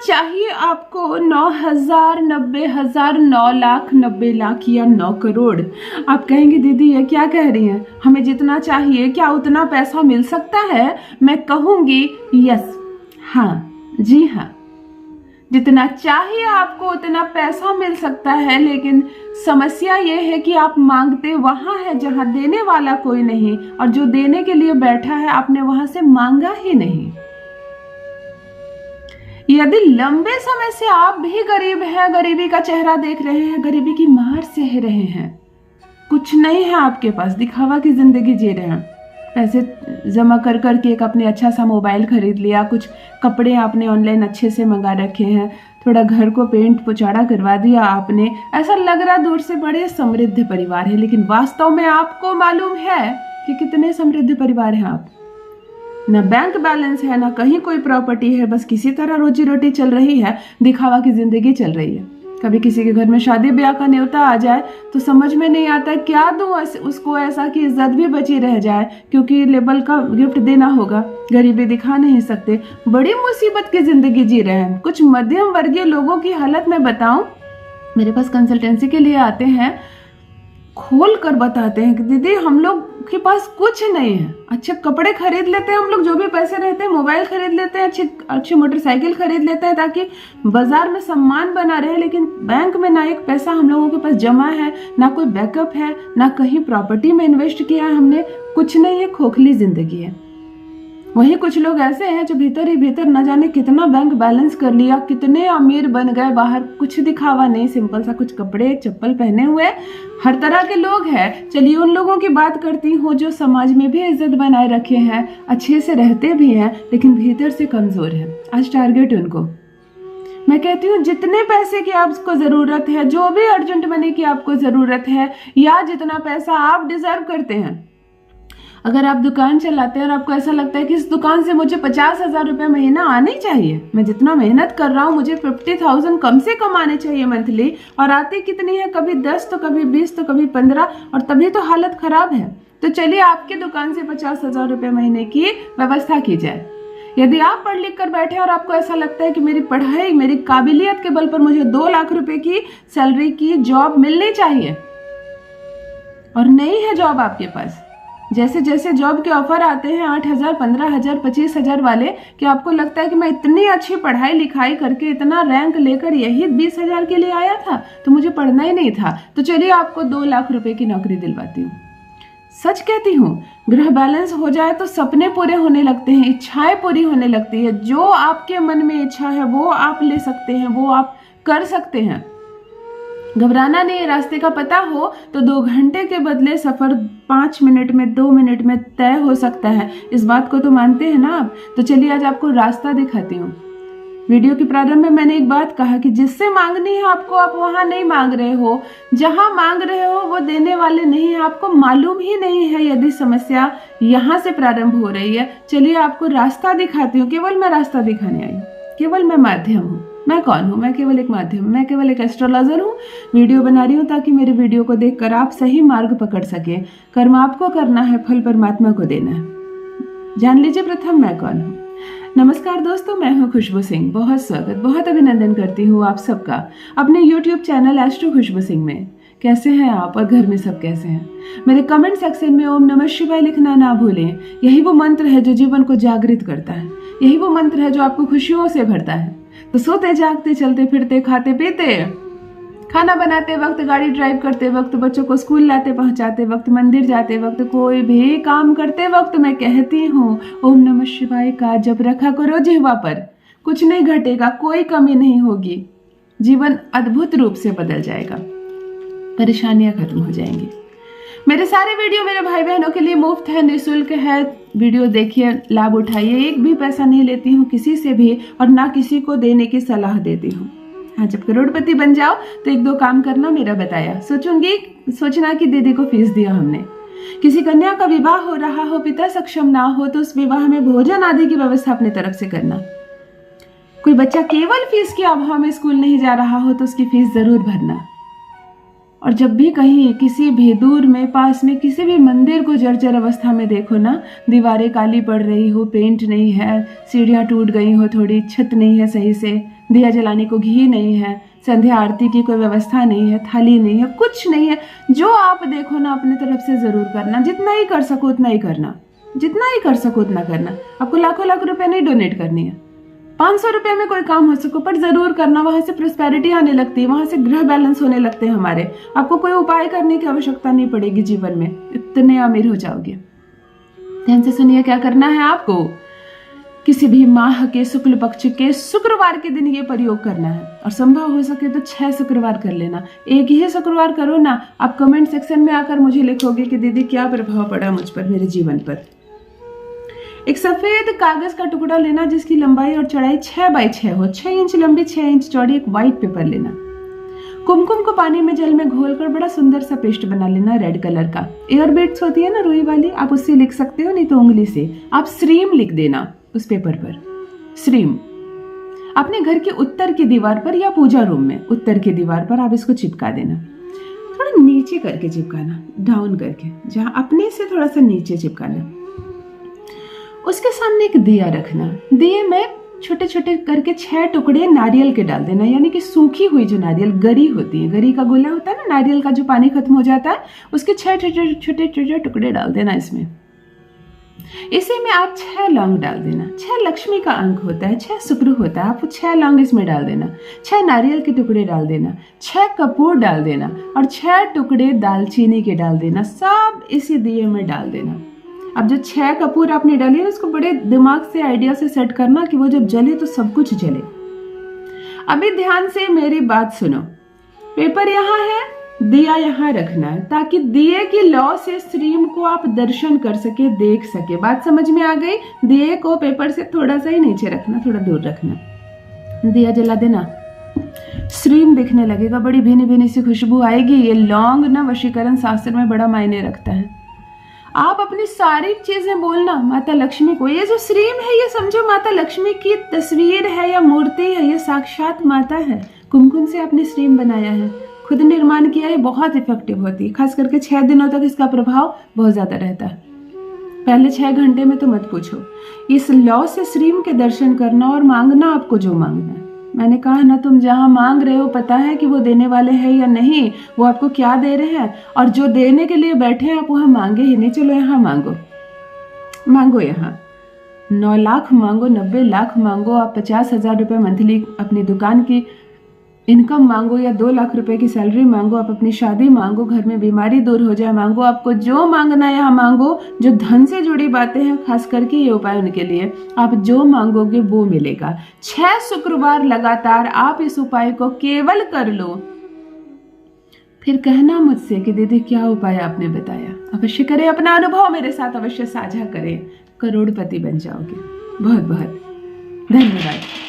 चाहिए आपको 9,000, 90,000, 9 लाख, 90 लाख या 9 करोड़। आप कहेंगे दीदी ये क्या कह रही हैं, हमें जितना चाहिए क्या उतना पैसा मिल सकता है? मैं कहूँगी यस, हाँ, जी हाँ, जितना चाहिए आपको उतना पैसा मिल सकता है, लेकिन समस्या ये है कि आप मांगते वहां है जहां देने वाला कोई नहीं, और जो देने के लिए बैठा है आपने वहां से मांगा ही नहीं। यदि लंबे समय से आप भी गरीब हैं, गरीबी का चेहरा देख रहे हैं, गरीबी की मार सह रहे हैं, कुछ नहीं है आपके पास, दिखावा की जिंदगी जी रहे हैं, पैसे जमा कर कर के एक अपने अच्छा सा मोबाइल खरीद लिया, कुछ कपड़े आपने ऑनलाइन अच्छे से मंगा रखे हैं, थोड़ा घर को पेंट पुचाड़ा करवा दिया आपने, ऐसा लग रहा दूर से बड़े समृद्ध परिवार है, लेकिन वास्तव में आपको मालूम है कि कितने समृद्ध परिवार हैं आप? ना बैंक बैलेंस है, ना कहीं कोई प्रॉपर्टी है, बस किसी तरह रोजी रोटी चल रही है, दिखावा की जिंदगी चल रही है। कभी किसी के घर में शादी ब्याह का न्योता आ जाए तो समझ में नहीं आता क्या दूं उसको ऐसा कि इज्जत भी बची रह जाए, क्योंकि लेबल का गिफ्ट देना होगा, गरीबी दिखा नहीं सकते, बड़ी मुसीबत की जिंदगी जी रहे हैं। कुछ मध्यम वर्गीय लोगों की हालत मैं बताऊं, मेरे पास कंसल्टेंसी के लिए आते हैं, खोल कर बताते हैं कि दीदी हम लोग के पास कुछ नहीं है, अच्छे कपड़े खरीद लेते हैं हम लोग, जो भी पैसे रहते हैं, मोबाइल खरीद लेते हैं, अच्छी मोटरसाइकिल खरीद लेते हैं ताकि बाजार में सम्मान बना रहे, लेकिन बैंक में ना एक पैसा हम लोगों के पास जमा है, ना कोई बैकअप है, ना कहीं प्रॉपर्टी में इन्वेस्ट किया है हमने, कुछ नहीं है, खोखली जिंदगी है। वहीं कुछ लोग ऐसे हैं जो भीतर ही भीतर न जाने कितना बैंक बैलेंस कर लिया, कितने अमीर बन गए, बाहर कुछ दिखावा नहीं, सिंपल सा कुछ कपड़े चप्पल पहने हुए, हर तरह के लोग हैं। चलिए उन लोगों की बात करती हूँ जो समाज में भी इज्जत बनाए रखे हैं, अच्छे से रहते भी हैं, लेकिन भीतर से कमजोर है। आज टारगेट उनको मैं कहती हूँ, जितने पैसे की आपको जरूरत है, जो भी अर्जेंट मनी की आपको जरूरत है, या जितना पैसा आप डिजर्व करते हैं, अगर आप दुकान चलाते हैं और आपको ऐसा लगता है कि इस दुकान से मुझे 50,000 रुपये महीना आने चाहिए, मैं जितना मेहनत कर रहा हूँ मुझे 50,000 कम से कम आने चाहिए मंथली, और आती कितनी है, कभी 10 तो कभी 20 तो कभी 15, और तभी तो हालत खराब है। तो चलिए आपकी दुकान से 50,000 रुपये महीने की व्यवस्था की जाए। यदि आप पढ़ लिख कर बैठे और आपको ऐसा लगता है कि मेरी पढ़ाई, मेरी काबिलियत के बल पर मुझे 2 लाख रुपए की सैलरी की जॉब मिलनी चाहिए, और नहीं है जॉब आपके पास, जैसे जैसे जॉब के ऑफर आते हैं 8,000, 15,000, 25,000 वाले, कि आपको लगता है कि मैं इतनी अच्छी पढ़ाई लिखाई करके इतना रैंक लेकर यही 20,000 के लिए आया था, तो मुझे पढ़ना ही नहीं था, तो चलिए आपको 2 लाख रुपए की नौकरी दिलवाती हूँ। सच कहती हूँ, ग्रह बैलेंस हो जाए तो सपने पूरे होने लगते हैं, इच्छाएं पूरी होने लगती है। जो आपके मन में इच्छा है वो आप ले सकते हैं, वो आप कर सकते हैं। घबराना नहीं है, रास्ते का पता हो तो 2 घंटे के बदले सफर 5 मिनट में, 2 मिनट में तय हो सकता है। इस बात को तो मानते हैं ना आप? तो चलिए आज आपको रास्ता दिखाती हूँ। वीडियो के प्रारंभ में मैंने एक बात कहा कि जिससे मांगनी है आपको, आप वहां नहीं मांग रहे हो, जहां मांग रहे हो वो देने वाले नहीं है, आपको मालूम ही नहीं है। यदि समस्या यहाँ से प्रारंभ हो रही है, चलिए आपको रास्ता दिखाती हूँ। केवल मैं रास्ता दिखाने आई हूँ, केवल मैं माध्यम हूँ। मैं कौन हूँ? मैं केवल एक माध्यम, मैं केवल एक एस्ट्रोलॉजर हूँ। वीडियो बना रही हूँ ताकि मेरे वीडियो को देखकर आप सही मार्ग पकड़ सके। कर्म आपको करना है, फल परमात्मा को देना है। जान लीजिए प्रथम मैं कौन हूँ। नमस्कार दोस्तों, मैं हूँ खुशबू सिंह। बहुत स्वागत, बहुत अभिनंदन करती हूँ आप सबका अपने YouTube चैनल एस्ट्रो खुशबू सिंह में। कैसे हैं आप और घर में सब कैसे हैं? मेरे कमेंट सेक्शन में ओम नमः शिवाय लिखना ना भूलें। यही वो मंत्र है जो जीवन को जागृत करता है, यही वो मंत्र है जो आपको खुशियों से भरता है। तो सोते जागते, चलते फिरते, खाते पीते, खाना बनाते वक्त, गाड़ी ड्राइव करते वक्त, बच्चों को स्कूल लाते पहुंचाते वक्त, मंदिर जाते वक्त, कोई भी काम करते वक्त मैं कहती हूँ ओम नमः शिवाय का जप रखा करो जिह्वा पर। कुछ नहीं घटेगा, कोई कमी नहीं होगी, जीवन अद्भुत रूप से बदल जाएगा, परेशानियां खत्म हो जाएंगी। मेरे सारे वीडियो मेरे भाई बहनों के लिए मुफ्त है, निःशुल्क है। वीडियो देखिए, लाभ उठाइए। एक भी पैसा नहीं लेती हूँ किसी से भी, और ना किसी को देने की सलाह देती हूँ। हाँ, जब करोड़पति बन जाओ तो 1-2 काम करना मेरा बताया। सोचना कि दीदी को फीस दिया हमने। किसी कन्या का विवाह हो रहा हो, पिता सक्षम ना हो, तो उस विवाह में भोजन आदि की व्यवस्था अपनी तरफ से करना। कोई बच्चा केवल फीस के अभाव में स्कूल नहीं जा रहा हो तो उसकी फीस जरूर भरना। और जब भी कहीं किसी भी दूर में पास में किसी भी मंदिर को जर्जर अवस्था में देखो ना, दीवारें काली पड़ रही हो, पेंट नहीं है, सीढ़ियाँ टूट गई हो थोड़ी, छत नहीं है सही से, दिया जलाने को घी नहीं है, संध्या आरती की कोई व्यवस्था नहीं है, थाली नहीं है, कुछ नहीं है, जो आप देखो ना अपनी तरफ से ज़रूर करना। जितना ही कर सको उतना ही करना, जितना ही कर सको उतना करना। आपको लाखों लाख रुपए नहीं डोनेट करनी है, 500 रुपए में कोई काम हो सको पर जरूर करना। वहां से प्रोस्पेरिटी आने लगती है, वहां से ग्रह बैलेंस होने लगते हैं हमारे। आपको कोई उपाय करने की आवश्यकता नहीं पड़ेगी जीवन में, इतने अमीर हो जाओगे। ध्यान से सुनिए क्या करना है आपको। किसी भी माह के शुक्ल पक्ष के शुक्रवार के दिन ये प्रयोग करना है, और संभव हो सके तो 6 शुक्रवार कर लेना। एक ही शुक्रवार करो ना, आप कमेंट सेक्शन में आकर मुझे लिखोगे कि दीदी क्या प्रभाव पड़ा मुझ पर, मेरे जीवन पर। एक सफेद कागज का टुकड़ा लेना जिसकी लंबाई और चौड़ाई 6 बाई 6 हो, 6 इंच लंबी 6 इंच चौड़ी एक व्हाइट पेपर लेना। कुमकुम को पानी में जल में घोलकर बड़ा सुंदर सा पेस्ट बना लेना रेड कलर का। एयर बीड्स होती है ना रुई वाली, आप उससे लिख सकते हो, नहीं तो उंगली से आप श्रीम लिख देना उस पेपर पर। श्रीम अपने घर के उत्तर की दीवार पर या पूजा रूम में उत्तर की दीवार पर आप इसको चिपका देना। थोड़ा नीचे करके चिपकाना, डाउन करके, जहां अपने से थोड़ा सा नीचे चिपकाना। उसके सामने एक दिया रखना, दिए में छोटे छोटे करके 6 टुकड़े नारियल के डाल देना, यानी कि सूखी हुई जो नारियल गरी होती है, गरी का गोला होता है ना नारियल का, जो पानी खत्म हो जाता है, उसके 6 छोटे छोटे टुकड़े डाल देना इसमें। इसी में आप 6 लौंग डाल देना। 6 लक्ष्मी का अंक होता है, 6 शुक्र होता है, आप 6 लौंग इसमें डाल देना। 6 नारियल के टुकड़े डाल देना, 6 कपूर डाल देना, और 6 टुकड़े दालचीनी के डाल देना। सब इसी दिए में डाल देना। अब जो 6 कपूर आपने डाली है उसको बड़े दिमाग से आइडिया से सेट करना कि वो जब जले तो सब कुछ जले। अभी ध्यान से मेरी बात सुनो। पेपर यहाँ है, दिया यहाँ रखना है, ताकि दिए की लौ से श्रीम को आप दर्शन कर सके, देख सके। बात समझ में आ गई? दिए को पेपर से थोड़ा सा ही नीचे रखना, थोड़ा दूर रखना। दिया जला देना, श्रीम दिखने लगेगा, बड़ी भीनी भीनी सी खुशबू आएगी। ये लौंग ना वशीकरण शास्त्र में बड़ा मायने रखता है। आप अपनी सारी चीजें बोलना माता लक्ष्मी को। ये जो श्रीम है ये समझो माता लक्ष्मी की तस्वीर है या मूर्ति है, ये साक्षात माता है। कुमकुम से आपने श्रीम बनाया है, खुद निर्माण किया है, बहुत इफेक्टिव होती है। खास करके 6 दिनों तक इसका प्रभाव बहुत ज्यादा रहता है। पहले 6 घंटे में तो मत पूछो। इस लौ से श्रीम के दर्शन करना और मांगना आपको जो मांगना है। मैंने कहा ना, तुम जहां मांग रहे हो पता है कि वो देने वाले हैं या नहीं, वो आपको क्या दे रहे हैं, और जो देने के लिए बैठे हैं आप वहां मांगे ही नहीं। चलो यहाँ मांगो, मांगो यहाँ 9 लाख मांगो, 90 लाख मांगो, आप 50,000 रुपये मंथली अपनी दुकान की इनकम मांगो, या 2 लाख रुपए की सैलरी मांगो, आप अपनी शादी मांगो, घर में बीमारी दूर हो जाए मांगो, आपको जो मांगना है यहाँ मांगो। जो धन से जुड़ी बातें हैं खास करके ये उपाय उनके लिए, आप जो मांगोगे वो मिलेगा। 6 शुक्रवार लगातार आप इस उपाय को केवल कर लो, फिर कहना मुझसे कि दीदी क्या उपाय आपने बताया। अवश्य करें, अपना अनुभव मेरे साथ अवश्य साझा करें, करोड़पति बन जाओगे। बहुत बहुत धन्यवाद।